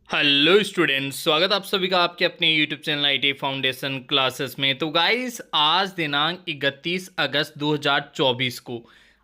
Hello students, स्वागत आप सभी का आपके अपने YouTube channel IT foundation classes में। तो गाइस, आज दिनांक 31 अगस्त 2024 को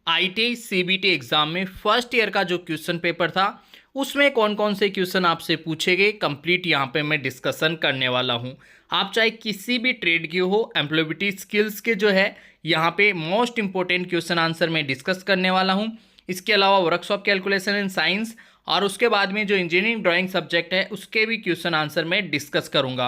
आईटी सीबीटी एग्जाम में फर्स्ट ईयर का जो क्वेश्चन पेपर था उसमें कौन कौन से क्वेश्चन आपसे पूछे गए कंप्लीट यहाँ पे मैं डिस्कशन करने वाला हूँ। आप चाहे किसी भी ट्रेड की हो, एम्प्लॉयबिलिटी स्किल्स के जो है यहाँ पे मोस्ट इंपॉर्टेंट क्वेश्चन आंसर मैं डिस्कस करने वाला हूँ। इसके अलावा वर्कशॉप कैलकुलेशन इन साइंस और उसके बाद में जो इंजीनियरिंग ड्राइंग सब्जेक्ट है उसके भी क्वेश्चन आंसर मैं डिस्कस करूंगा।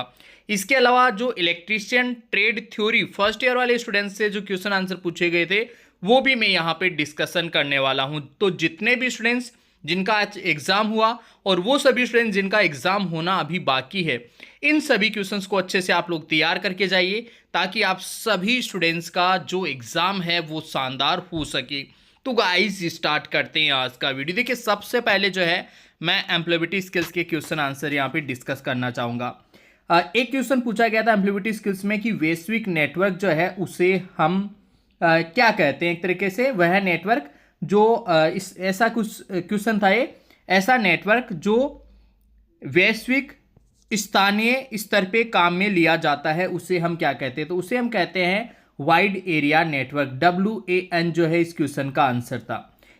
इसके अलावा जो electrician trade theory first year वाले स्टूडेंट्स से जो क्वेश्चन आंसर पूछे गए थे वो भी मैं यहाँ पे डिस्कशन करने वाला हूँ। तो जितने भी स्टूडेंट्स जिनका आज एग्जाम हुआ और वो सभी स्टूडेंट्स जिनका एग्जाम होना अभी बाकी है, इन सभी क्वेश्चंस को अच्छे से आप लोग तैयार करके जाइए ताकि आप सभी स्टूडेंट्स का जो एग्जाम है वो शानदार हो सके। तो गाइस, स्टार्ट करते हैं आज का वीडियो। देखिए, सबसे पहले जो है मैं एम्प्लॉयबिलिटी स्किल्स के क्वेश्चन आंसर यहाँ पे डिस्कस करना चाहूँगा। एक क्वेश्चन पूछा गया था एम्प्लॉयबिलिटी स्किल्स में कि वैश्विक नेटवर्क जो है उसे हम क्या कहते हैं। एक तरीके से वह नेटवर्क जो इस ऐसा कुछ क्वेश्चन था ये, ऐसा नेटवर्क जो वैश्विक स्थानीय स्तर पे काम में लिया जाता है उसे हम क्या कहते हैं। तो उसे हम कहते हैं वाइड एरिया नेटवर्क। WAN जो है इस क्वेश्चन का आंसर था।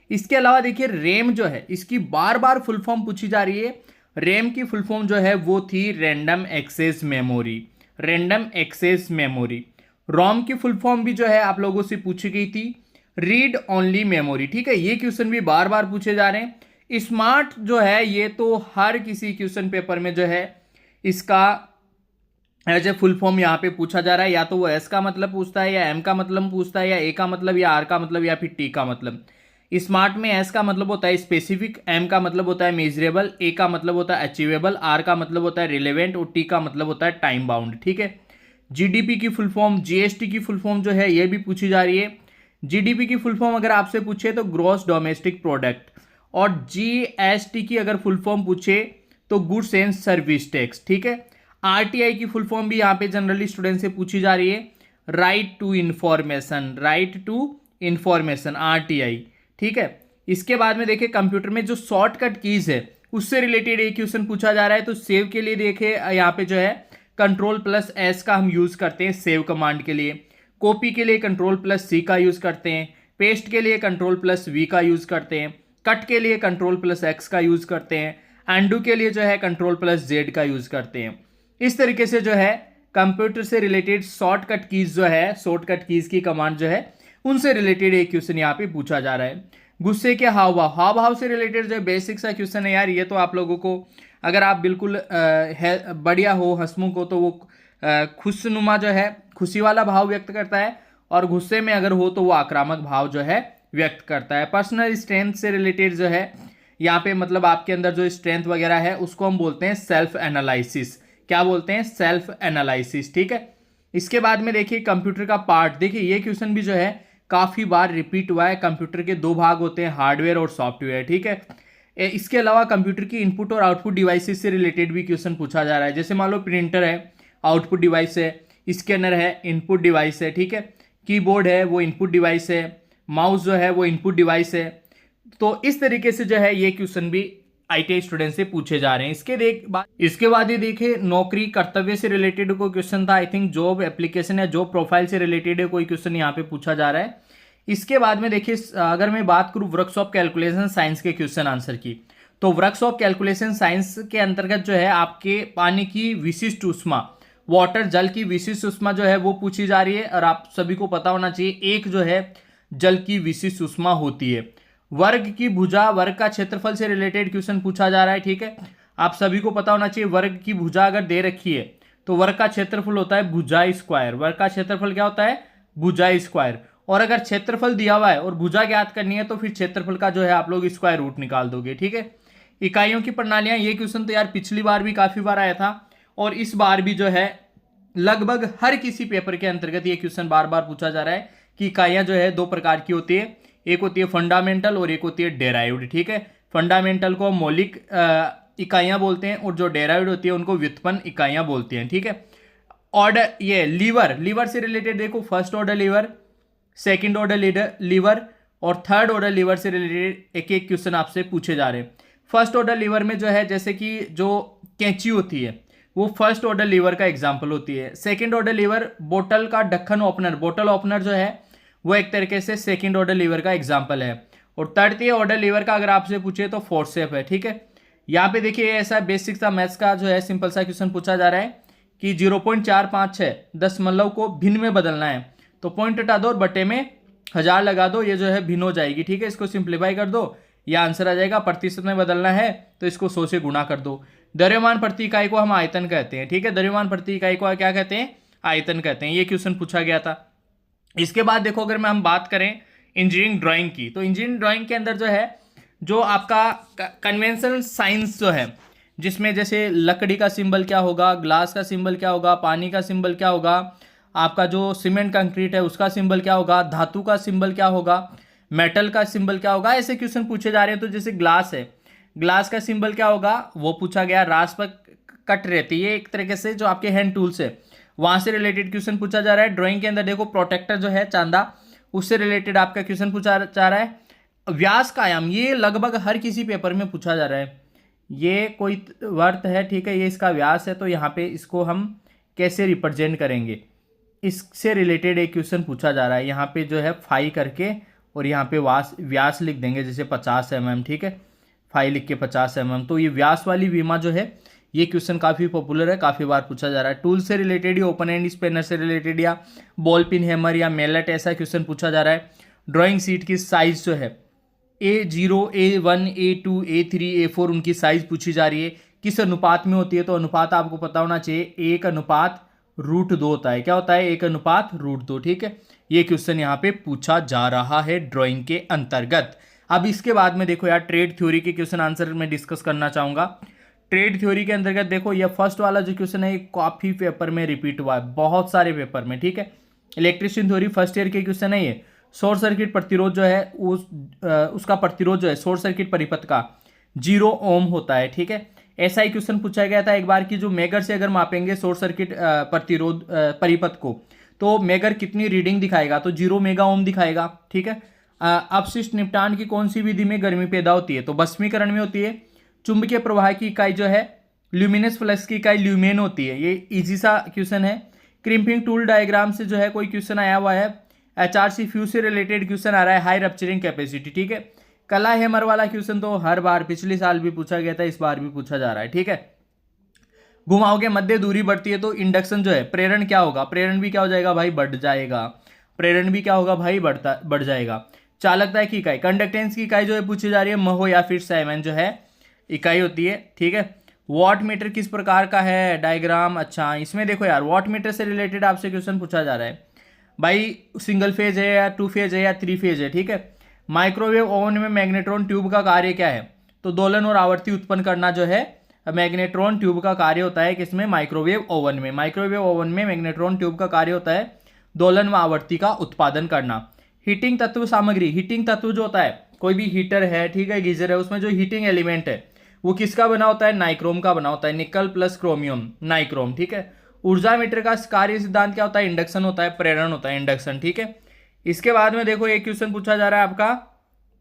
इसके अलावा देखिए, रेम जो है इसकी बार बार फुल फॉर्म पूछी जा रही है। रेम की फुल फॉर्म जो है वो थी random access memory. Random access memory. ROM की फुल फॉर्म भी जो है आप लोगों से पूछी गई थी, रीड ओनली मेमोरी। ठीक है, ये क्वेश्चन भी बार बार पूछे जा रहे हैं। स्मार्ट जो है ये तो हर किसी क्वेश्चन पेपर में जो है इसका एज ए फुल फॉर्म यहाँ पे पूछा जा रहा है। या तो वो एस का मतलब पूछता है, या एम का मतलब पूछता है, या ए का मतलब, या आर का मतलब, या फिर टी का मतलब। स्मार्ट में एस का मतलब होता है स्पेसिफिक, एम का मतलब होता है मेजरेबल, ए का मतलब होता है अचीवेबल, आर का मतलब होता है रिलेवेंट और टी का मतलब होता है टाइम बाउंड। ठीक है, जीडीपी की फुल फॉर्म, जीएसटी की फुल फॉर्म जो है ये भी पूछी जा रही है। जीडीपी की फुल फॉर्म अगर आपसे पूछे तो ग्रॉस डोमेस्टिक प्रोडक्ट, और जीएसटी की अगर फुल फॉर्म पूछे तो गुड्स एंड सर्विस टैक्स। ठीक है, आरटीआई की फुल फॉर्म भी यहाँ पे जनरली स्टूडेंट से पूछी जा रही है, right to information. Right to information, RTI. ठीक है, इसके बाद में देखिए कंप्यूटर में जो शॉर्टकट कीज है उससे रिलेटेड एक क्वेश्चन पूछा जा रहा है। तो सेव के लिए देखिए यहाँ पे जो है कंट्रोल+S का हम यूज करते हैं सेव कमांड के लिए। कॉपी के लिए कंट्रोल+C का यूज करते हैं। पेस्ट के लिए कंट्रोल+V का यूज करते हैं। कट के लिए कंट्रोल+X का यूज करते हैं। अंडू के लिए जो है कंट्रोल+Z का यूज करते हैं। इस तरीके से जो है कंप्यूटर से रिलेटेड शॉर्टकट कीज जो है, शॉर्टकट कीज की कमांड जो है उनसे रिलेटेड एक क्वेश्चन यहाँ पे पूछा जा रहा है। गुस्से के हाव भाव, हाव भाव से रिलेटेड जो बेसिक सा क्वेश्चन है यार, ये तो आप लोगों को अगर आप बिल्कुल बढ़िया हो, हंसमुख हो, तो वो खुशनुमा जो है खुशी वाला भाव व्यक्त करता है, और गुस्से में अगर हो तो वो आक्रामक भाव जो है व्यक्त करता है। पर्सनल स्ट्रेंथ से रिलेटेड जो है यहाँ पे मतलब आपके अंदर जो स्ट्रेंथ वगैरह है उसको हम बोलते हैं सेल्फ एनालिसिस। क्या बोलते हैं? Self analysis. ठीक है, इसके बाद में देखिए कंप्यूटर का पार्ट। देखिए ये क्वेश्चन भी जो है काफी बार रिपीट हुआ है। कंप्यूटर के दो भाग होते हैं, हार्डवेयर और सॉफ्टवेयर। ठीक है, इसके अलावा कंप्यूटर की इनपुट और आउटपुट डिवाइसेस से रिलेटेड भी क्वेश्चन पूछा जा रहा है। जैसे मान लो प्रिंटर है, आउटपुट डिवाइस है, स्कैनर है, इनपुट डिवाइस है। ठीक है, कीबोर्ड है वो इनपुट डिवाइस है, माउस जो है वो इनपुट डिवाइस है। तो इस तरीके से जो है ये क्वेश्चन भी आईटीआई स्टूडेंट से पूछे जा रहे हैं। इसके बाद ये देखिए नौकरी कर्तव्य से रिलेटेड कोई क्वेश्चन था। आई थिंक जॉब एप्लीकेशन या जॉब प्रोफाइल से रिलेटेड है कोई क्वेश्चन यहाँ पे पूछा जा रहा है। इसके बाद में देखिए अगर मैं बात करूँ वर्कशॉप कैलकुलेशन साइंस के क्वेश्चन आंसर की, तो वर्कशॉप कैलकुलेशन साइंस के अंतर्गत जो है आपके पानी की विशिष्ट ऊष्मा, वाटर जल की विशिष्ट ऊष्मा जो है वो पूछी जा रही है। और आप सभी को पता होना चाहिए एक जो है जल की विशिष्ट ऊष्मा होती है। वर्ग की भुजा, वर्ग का क्षेत्रफल से रिलेटेड क्वेश्चन पूछा जा रहा है। ठीक है, आप सभी को पता होना चाहिए वर्ग की भुजा अगर दे रखी है तो वर्ग का क्षेत्रफल होता है भुजा स्क्वायर। वर्ग का क्षेत्रफल क्या होता है? भुजा स्क्वायर। और अगर क्षेत्रफल दिया हुआ है और भुजा ज्ञात करनी है तो फिर क्षेत्रफल का जो है आप लोग स्क्वायर रूट निकाल दोगे। ठीक है, इकाइयों की प्रणालियां, ये क्वेश्चन तो यार पिछली बार भी काफी बार आया था और इस बार भी जो है लगभग हर किसी पेपर के अंतर्गत ये क्वेश्चन बार बार पूछा जा रहा है कि इकाइयां जो है दो प्रकार की होती है, एक होती है फंडामेंटल और एक होती है डेराइव्ड। ठीक है, फंडामेंटल को मौलिक इकाइयां बोलते हैं और जो डेराइव्ड होती है उनको व्युत्पन्न इकाइयां बोलते हैं। ठीक है, ऑर्डर, ये लीवर, लीवर से रिलेटेड देखो first order liver, second order liver और थर्ड ऑर्डर लीवर से रिलेटेड एक एक क्वेश्चन आपसे पूछे जा रहे हैं। फर्स्ट ऑर्डर लीवर में जो है जैसे कि जो कैंची होती है वो फर्स्ट ऑर्डर लीवर का एग्जाम्पल होती है। सेकेंड ऑर्डर लीवर बोतल का ढक्कन ओपनर, बोतल ओपनर जो है वो एक तरीके से सेकेंड ऑर्डर लीवर का एग्जाम्पल है। और तृतीय ऑर्डर लीवर का अगर आपसे पूछे तो फोर्सेप है, ठीक है। यहाँ पे देखिए ऐसा बेसिक सा मैथ्स का जो है सिंपल सा क्वेश्चन पूछा जा रहा है कि 0.456 दशमलव को भिन्न में बदलना है, तो पॉइंट हटा दो और बटे में 1000 लगा दो, ये जो है भिन्न हो जाएगी, ठीक है। इसको सिंप्लीफाई कर दो, यह आंसर आ जाएगा। प्रतिशत में बदलना है तो इसको 100 से गुणा कर दो। द्रव्यमान प्रति इकाई को हम आयतन कहते हैं, ठीक है। द्रव्यमान प्रति इकाई को क्या कहते हैं? आयतन कहते हैं। ये क्वेश्चन पूछा गया था। इसके बाद देखो अगर हम बात करें इंजीनियरिंग ड्राइंग की, तो इंजीनियरिंग ड्राइंग के अंदर जो है जो आपका कन्वेंशनल साइंस जो है, जिसमें जैसे लकड़ी का सिंबल क्या होगा, ग्लास का सिंबल क्या होगा, पानी का सिंबल क्या होगा, आपका जो सीमेंट कंक्रीट है उसका सिंबल क्या होगा, धातु का सिंबल क्या होगा, मेटल का सिंबल क्या होगा, ऐसे क्वेश्चन पूछे जा रहे हैं। तो जैसे ग्लास है, ग्लास का सिंबल क्या होगा वो पूछा गया। रास पर कट रहती है एक तरीके से जो आपके हैंड टूल्स है वहां से रिलेटेड क्वेश्चन पूछा जा रहा है। ड्राइंग के अंदर देखो प्रोटेक्टर जो है चांदा, उससे रिलेटेड आपका क्वेश्चन पूछा जा रहा है। व्यास का आयाम, ये लगभग हर किसी पेपर में पूछा जा रहा है। ये कोई वर्त है, ठीक है, ये इसका व्यास है, तो यहाँ पे इसको हम कैसे रिप्रेजेंट करेंगे, इससे रिलेटेड एक क्वेश्चन पूछा जा रहा है। यहाँ पे जो है फाई करके और यहाँ पे व्यास लिख देंगे, जैसे 50 mm, ठीक है, फाई लिख के 50 mm। तो ये व्यास वाली विमा जो है ये क्वेश्चन काफ़ी पॉपुलर है, काफ़ी बार पूछा जा रहा है। टूल से रिलेटेड या ओपन एंड स्पेनर से रिलेटेड या बॉल पिन हैमर या मेलेट, ऐसा क्वेश्चन पूछा जा रहा है। ड्राइंग शीट की साइज जो है A0, A1, A2, A3, A4 उनकी साइज पूछी जा रही है। किस अनुपात में होती है, तो अनुपात आपको पता होना चाहिए, 1/√2 होता है। क्या होता है? 1/√2, ठीक है। ये क्वेश्चन यहाँ पे पूछा जा रहा है ड्राइंग के अंतर्गत। अब इसके बाद में देखो यार ट्रेड थ्योरी के क्वेश्चन आंसर मैं डिस्कस करना चाहूंगा। ट्रेड थ्योरी के अंतर्गत देखो ये फर्स्ट वाला जो क्वेश्चन है ये काफी पेपर में रिपीट हुआ है, बहुत सारे पेपर में, ठीक है। इलेक्ट्रिशियन थ्योरी फर्स्ट ईयर के क्वेश्चन है ये। शॉर्ट सर्किट प्रतिरोध जो है उसका प्रतिरोध जो है शॉर्ट सर्किट परिपथ का 0 ओम होता है, ठीक है। ऐसा ही क्वेश्चन पूछा गया था एक बार की जो मेगर से अगर मापेंगे शॉर्ट सर्किट प्रतिरोध परिपथ को, तो मेगर कितनी रीडिंग दिखाएगा, तो 0 मेगा ओम दिखाएगा, ठीक है। अपशिष्ट निपटान की कौन सी विधि में गर्मी पैदा होती है, तो भस्मीकरण में होती है। चुंबकीय प्रवाह की इकाई जो है ल्यूमिनस फ्लक्स की इकाई ल्यूमेन होती है। ये इजी सा क्वेश्चन है। क्रिम्पिंग टूल डायग्राम से जो है कोई क्वेश्चन आया हुआ है। HRC फ्यूज से रिलेटेड क्वेश्चन आ रहा है, हाई रप्चरिंग कैपेसिटी, ठीक है। कला हैमर वाला क्वेश्चन तो हर बार पिछले साल भी पूछा गया था, इस बार भी पूछा जा रहा है, ठीक है। घुमाओगे मध्य दूरी बढ़ती है तो इंडक्शन जो है प्रेरण क्या होगा, प्रेरण भी क्या हो जाएगा भाई, बढ़ जाएगा। प्रेरण भी क्या होगा भाई, बढ़ जाएगा। चालकता की इकाई, कंडक्टेंस की इकाई जो है पूछी जा रही है, महो या फिर साइमन जो है इकाई होती है, ठीक है। वॉट मीटर किस प्रकार का है, डायग्राम, अच्छा इसमें देखो यार वॉट मीटर से रिलेटेड आपसे क्वेश्चन पूछा जा रहा है भाई, सिंगल फेज है या 2 फेज है या 3 फेज है, ठीक है। माइक्रोवेव ओवन में मैग्नेट्रॉन ट्यूब का कार्य क्या है, तो दोलन और आवर्ती उत्पन्न करना जो है मैग्नेट्रॉन ट्यूब का कार्य होता है। किसमें? माइक्रोवेव ओवन में। माइक्रोवेव ओवन में मैग्नेट्रॉन ट्यूब का कार्य होता है दोलन व आवर्ती का उत्पादन करना। हीटिंग तत्व सामग्री, हीटिंग तत्व जो होता है, कोई भी हीटर है, ठीक है, गीजर है, उसमें जो हीटिंग एलिमेंट है वो किसका बना होता है, नाइक्रोम का बना होता है, निकल प्लस क्रोमियम, नाइक्रोम, ठीक है। ऊर्जा मीटर का कार्य सिद्धांत क्या होता है, इंडक्शन होता है, प्रेरण होता है, इंडक्शन, ठीक है। इसके बाद में देखो एक क्वेश्चन पूछा जा रहा है आपका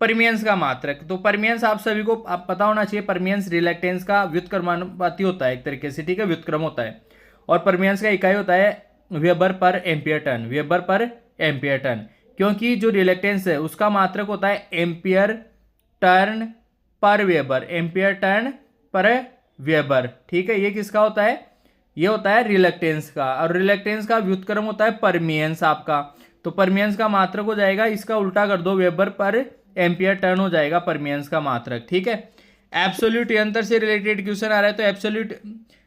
परमियंस का मात्रक। तो परमियंस आप सभी को आप पता होना चाहिए, परमियंस रिलेक्टेंस का व्युत्क्रमानुपाती होता है एक तरीके से, ठीक है, व्युत्क्रम होता है। और परमियंस का इकाई होता है weber per ampere turn, weber per ampere turn, क्योंकि जो रिलेक्टेंस है उसका मात्रक होता है ampere turn per weber, ampere turn per weber, ठीक है। ये किसका होता है, ये होता है रिलेक्टेंस का, और रिलेक्टेंस का व्युत्क्रम होता है परमियंस आपका। तो परमियंस का मात्रक हो जाएगा, इसका उल्टा कर दो, वेबर पर एम्पियर टर्न हो जाएगा परमियंस का मात्रक, ठीक है। एब्सोल्यूट यंत्र से रिलेटेड क्वेश्चन आ रहा है, तो एब्सोल्यूट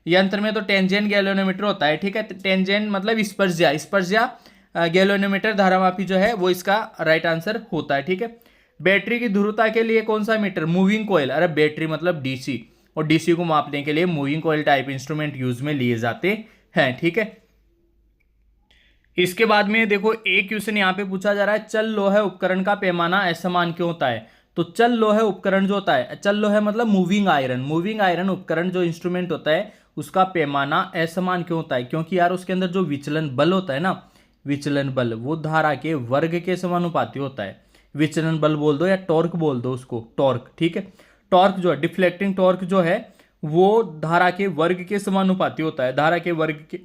यंत्र में तो टेंजेंट गैल्वेनोमीटर होता है, ठीक है। टेंजेंट मतलब स्पर्शा, स्पर्शा गैल्वेनोमीटर धारामापी जो है वो इसका राइट आंसर होता है, ठीक है। बैटरी की ध्रुवता के लिए कौन सा मीटर, मूविंग कोयल, अरे बैटरी मतलब डीसी, और डीसी को मापने के लिए moving coil type instrument use में लिए जाते हैं, ठीक है। इसके बाद में देखो एक क्वेश्चन यहाँ पे पूछा जा रहा है, चल लोहे उपकरण का पैमाना असमान क्यों होता है। तो चल लोहे उपकरण जो होता है, चल लोहे मतलब मूविंग आयरन, मूविंग आयरन उपकरण जो इंस्ट्रूमेंट होता है उसका पैमाना असमान क्यों होता है, क्योंकि यार उसके अंदर जो विचलन बल होता है ना, विचलन बल वो धारा के वर्ग के समानुपाती होता है। विचलन बल बोल दो या टॉर्क बोल दो उसको, टॉर्क, ठीक है। टॉर्क जो है डिफ्लेक्टिंग टॉर्क जो है वो धारा के वर्ग के समानुपाती होता है, धारा के वर्ग के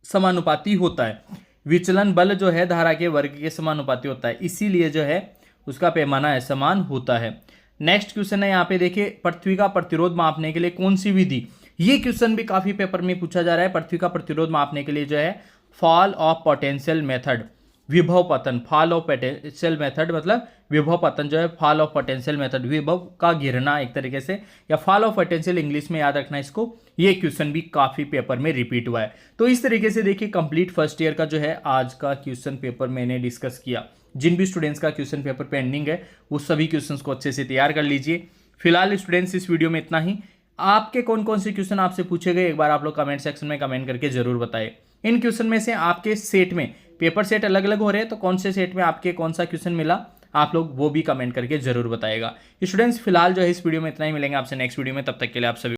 समानुपाती होता है। विचलन बल जो है धारा के वर्ग के समानुपाती होता है, इसीलिए जो है उसका पैमाना असमान होता है। नेक्स्ट क्वेश्चन है यहाँ पे देखिए, पृथ्वी का प्रतिरोध मापने के लिए कौन सी विधि, ये क्वेश्चन भी काफी पेपर में पूछा जा रहा है। पृथ्वी का प्रतिरोध मापने के लिए जो है फॉल ऑफ पोटेंशियल मेथड, विभव पतन, फॉल ऑफ पोटेंशियल मेथड मतलब विभव पतन जो है, फॉल ऑफ पोटेंशियल मेथड विभव का गिरना एक तरीके से, या फॉल ऑफ पोटेंशियल इंग्लिश में याद रखना इसको। ये क्वेश्चन भी काफी पेपर में रिपीट हुआ है। तो इस तरीके से देखिए कंप्लीट फर्स्ट ईयर का जो है आज का क्वेश्चन पेपर मैंने डिस्कस किया। जिन भी स्टूडेंट्स का क्वेश्चन पेपर पेंडिंग है वो सभी क्वेश्चंस को अच्छे से तैयार कर लीजिए। फिलहाल स्टूडेंट्स इस वीडियो में इतना ही। आपके कौन कौन से क्वेश्चन आपसे पूछे गए एक बार आप लोग कमेंट सेक्शन में कमेंट करके जरूर बताएं। इन क्वेश्चन में से आपके सेट में पेपर सेट अलग अलग हो रहे हैं, तो कौन से सेट में आपके कौन सा क्वेश्चन मिला आप लोग वो भी कमेंट करके जरूर बताएगा। स्टूडेंट्स फिलहाल जो है इस वीडियो में इतना ही, मिलेंगे आपसे नेक्स्ट वीडियो में, तब तक के लिए आप सभी